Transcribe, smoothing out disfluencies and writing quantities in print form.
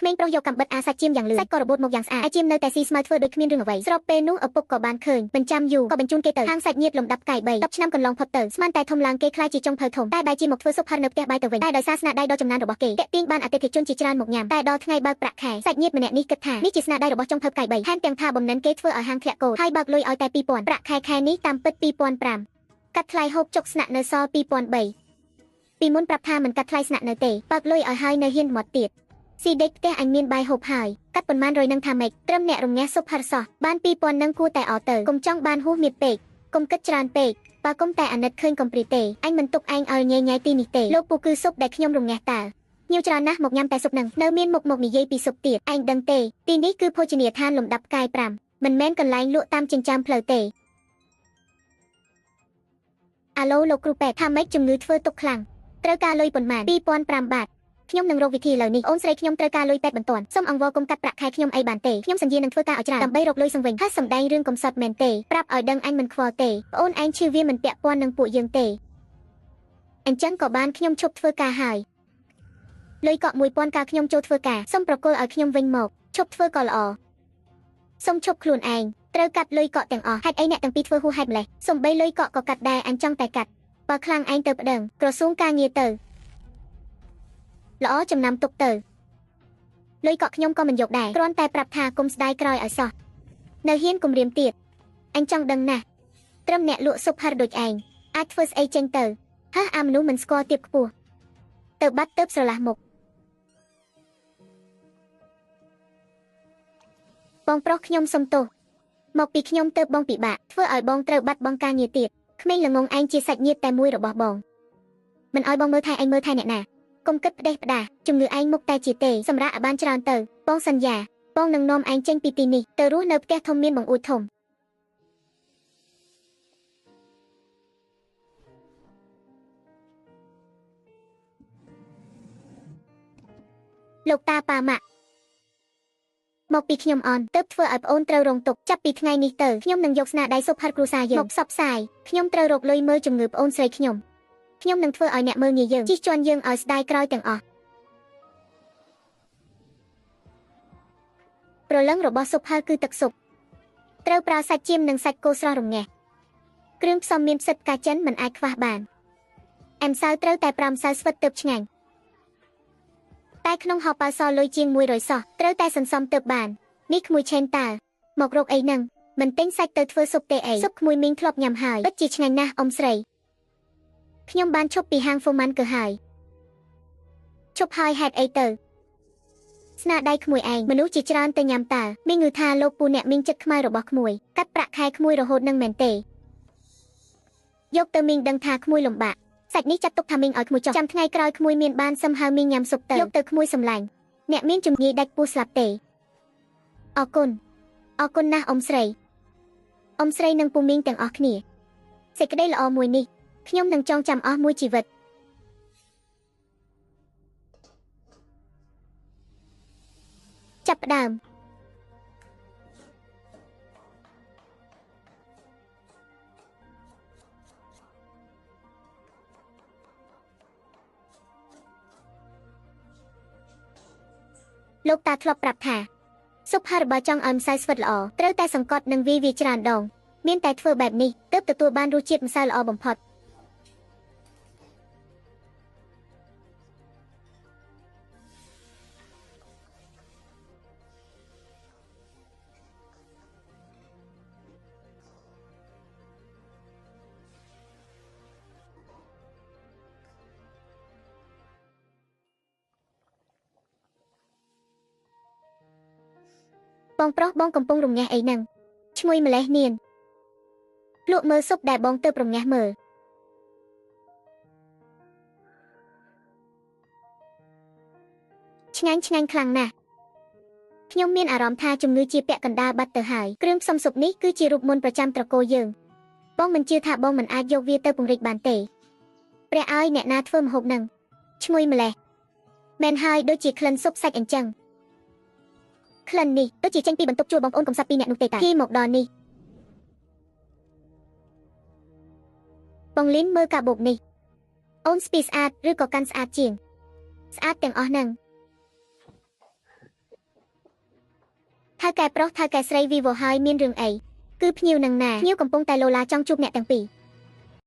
ក្មេងប្រុសយកកាំបិតអាសាច់ជៀមយ៉ាងលឿនសាច់ក៏របូតមកយ៉ាងស្អាតឯជៀមនៅតែស៊ីស្មៅធ្វើដូចគ្មានរឿងអ្វីស្របពេលនោះឪពុកក៏បានឃើញមិនចាំយូរក៏បញ្ជូនគេទៅហាងសាច់ញាតិលំដាប់កាយ3 10ឆ្នាំកន្លងផុតទៅស្មានតែធំឡើងគេខ្លាចជាចុងភៅធំតែបែរជាមកធ្វើស៊ុបហិរនៅផ្ទះបាយទៅវិញតែដោយសារស្នាដៃដ៏ចំណានរបស់គេទាក់ទាញបានអតិថិជនជាច្រើនមកញ៉ាំតែដល់ថ្ងៃបើកប្រាក់ខែសាច់ញាតិម្នាក់នេះគិតថានេះជាស្នាដៃរបស់ចុងភៅកាយ3ថែមទាំងថាបំណិនគេធ្វើឲ្យហាងធ្លាក់កូដហើយបើកលុយឲ្យតែ2000ប្រាក់ខែនេះតាមពិត2005កាត់ថ្លៃហូបចុកស្នាក់នៅសល់2003ពីមុនប្រាប់ថាមិនកាត់ថ្លៃស្នាក់នៅទេបើកលុយឲ្យហើយនៅហ៊ានមកទៀតស៊ីដេកផ្ទះអញមានបាយហូបហើយកាត់ប៉ុន្មានរយនឹងថាម៉េចត្រឹមអ្នករងាស់ស៊ុបហិរសោះបាន2000នឹងគួរតែអត់ទៅកុំចង់បានហួសមៀតពេកកុំគិតច្រើនពេកបើកុំតែអាណិតឃើញកំព្រីទេអញមិនទុកឯងឲ្យញ៉ៃញ៉ៃទីនេះទេលោកពូគឺស៊ុបដែលខ្ញុំរងាស់តើញៀវច្រើនណាស់មកញ៉ាំតែស៊ុបនឹងនៅមានមុខមកនិយាយពីស៊ុបទៀតឯងដឹងទេទីនេះគឺភោជនីយដ្ឋានលំដាប់ផ្កាយ5មិនមែនកន្លែងលក់តាមចិញ្ចើមផ្លូវទេអាឡូលោកគ្រូពេទ្យថាម៉េចជំងឺធ្វើទុកខ្លាំងត្រូវការលុយប៉ុន្មាន2005បាតខ្ញុំនឹងរកវិធីឥឡូវនេះអូនស្រីខ្ញុំត្រូវការលុយពេទ្យបន្ទាន់សូមអង្វរកុំកាត់ប្រាក់ខែខ្ញុំអីបានទេខ្ញុំសន្យានឹងធ្វើការឲ្យច្រើនដើម្បីរកលុយសងវិញហើយសំដែងរឿងកំសត់មែនទេប្រាប់ឲ្យដឹងអញមិនខ្វល់ទេប្អូនឯងឈឺវាមិនពាក់ព័ន្ធនឹងពួកយើងទេអញ្ចឹងក៏បានខ្ញុំឈប់ធ្វើការហើយលុយកក់1000កាលខ្ញុំចូលធ្វើការសូមប្រគល់ឲ្យខ្ញុំវិញមកឈប់ធ្វើក៏ល្អសូមឈប់ខ្លួនឯងត្រូវកាត់លុយកក់ទាំងអស់ហេតុអីអ្នកទាំងពីរធ្វើហួសហេតុម្លេះសូម្បីលុយកក់ក៏កាត់ដែរអញចង់តែកាត់បើខ្លាំងឯងទៅប្តឹងក្រសួងការងារទៅល្អចំណាំទុកទៅលុយកក់ខ្ញុំក៏មិនយកដែរគ្រាន់តែប្រាប់ថាគុំស្ដាយក្រោយឲ្យសោះនៅហ៊ានគំរាមទៀតអញចង់ដឹងណាស់ត្រឹមអ្នកលក់ស៊ុបហិរដូចឯងអាចធ្វើស្អីចេញទៅហើអាមនុស្សមិនស្គាល់ទៀបខ្ពស់ទៅបាត់ទៅស្រឡះមុខបងប្រុសខ្ញុំសុំទោសមកពីខ្ញុំទៅបងពិបាកធ្វើឲ្យបងត្រូវបាត់បង់ការងារទៀតក្មេងល្ងងឯងជាសាច់ញាតិតែមួយរបស់បងមិនឲ្យបងមើលថែឯងមើលថែអ្នកណាកុំគិតផ្ដេសផ្ដាសជំងឺឯងមុខតែជាទេសម្រាប់ឲ្យបានច្រើនទៅបងសន្យាបងនឹងនាំឯងចេញពីទីនេះទៅរស់នៅផ្ទះធំមានបង្អួចធំលោកតាប៉ាម៉ាក់មកពីខ្ញុំអនទើបធ្វើឲ្យប្អូនត្រូវរងទុក្ខចាប់ពីថ្ងៃនេះទៅខ្ញុំនឹងយកស្នាដៃស៊ុបហិរគ្រួសារយើងមកផ្សព្វផ្សាយខ្ញុំត្រូវរកលុយមើលជំងឺប្អូនស្រីខ្ញុំនឹងធ្វើឲ្យអ្នកមើលងាយយើងជិះជាន់យើងឲ្យស្ដាយក្រោយទាំងអស់ព្រលឹងរបស់ស៊ុបហិរគឺទឹកស៊ុបត្រូវប្រើសាច់ជៀមនិងសាច់គោស្រស់រងាស់គ្រឿងផ្សំមានផ្សិតផ្កាចិនមិនអាចខ្វះបានអែមម្សៅត្រូវតែ5ម្សៅស្វិតទើបឆ្ងាញ់តែក្នុងហោប៉ៅសលុយជាង100សោះត្រូវតែសន្សំទើបបាននេះក្មួយឆេនតើមករកអីហ្នឹងមិនទិញសាច់ទៅធ្វើស៊ុបទេអីស៊ុបក្មួយមីងធ្លាប់ញ៉ាំហើយពិតជាឆ្ងាញ់ណាស់អ៊ំស្រីខ្ញុំបានឈប់ពីហាងហ្វូម៉ាន់គឺហើយឈប់ហើយហេតុអីទៅស្នាដៃក្មួយឯងមនុស្សជាច្រើនទៅញ៉ាំតើមីងងឺថាលោកពូអ្នកមីងចិត្តខ្មៅរបស់ក្មួយកាត់ប្រាក់ខែក្មួយរហូតនឹងមែនទេយកទៅមីងដឹងថាក្មួយលំបាកសាច់នេះចាត់ទុកថាមីងឲ្យក្មួយចោះចាំថ្ងៃក្រោយក្មួយមានបានសឹមហៅមីងញ៉ាំស៊ុបទៅយកទៅក្មួយសម្លាញ់អ្នកមានជំងឺដាច់ពោះស្លាប់ទេអរគុណណាស់អ៊ំស្រីនិងពូមីងទាំងអស់គ្នាសេចក្តីល្អមួយនេះខ្ញុំនឹងចងចាំអស់មួយជីវិតចាប់ផ្ដើមលោកតាធ្លាប់ប្រាប់ថាស៊ុបហិរបើចង់ឲ្យម្សៅស្វិតល្អត្រូវតែសង្កត់និងវាច្រើនដងមានតែធ្វើបែបនេះទើបទទួលបានរសជាតិម្សៅល្អបំផុតបងប្រុសបងកំពុងរងាស់អីហ្នឹងឈ្ងុយម្លេះនាងលក់មើលស៊ុបដែលបងទៅរងាស់មើលឆ្ងាញ់ខ្លាំងណាស់ខ្ញុំមានអារម្មណ៍ថាជំងឺជាពាក់កណ្ដាលបាត់ទៅហើយគ្រឿងផ្សំស៊ុបនេះគឺជារូបមន្តប្រចាំត្រកូលយើងបងមិនជឿថាបងមិនអាចយកវាទៅពង្រីកបានទេព្រះឲ្យអ្នកណាធ្វើម្ហូបហ្នឹងឈ្ងុយម្លេះមែនហើយដូចជាក្លិនស៊ុបសាច់អញ្ចឹងក្លិននេះដូចជាចេញពីបន្ទប់ជួលបងប្អូនកំសត់ពីអ្នកនោះទេតាkhiមកដល់នេះបងលីនមើលកាបូបនេះអូនស្ពីស្អាតឬក៏កាន់ស្អាតជាងស្អាតទាំងអស់ហ្នឹង ថៅកែប្រុសថៅកែស្រីវីវ៉ូហើយមានរឿងអីគឺភ្ញៀវនឹងណាភ្ញៀវកំពុងតែលោឡាចង់ជួបអ្នកទាំងពីរ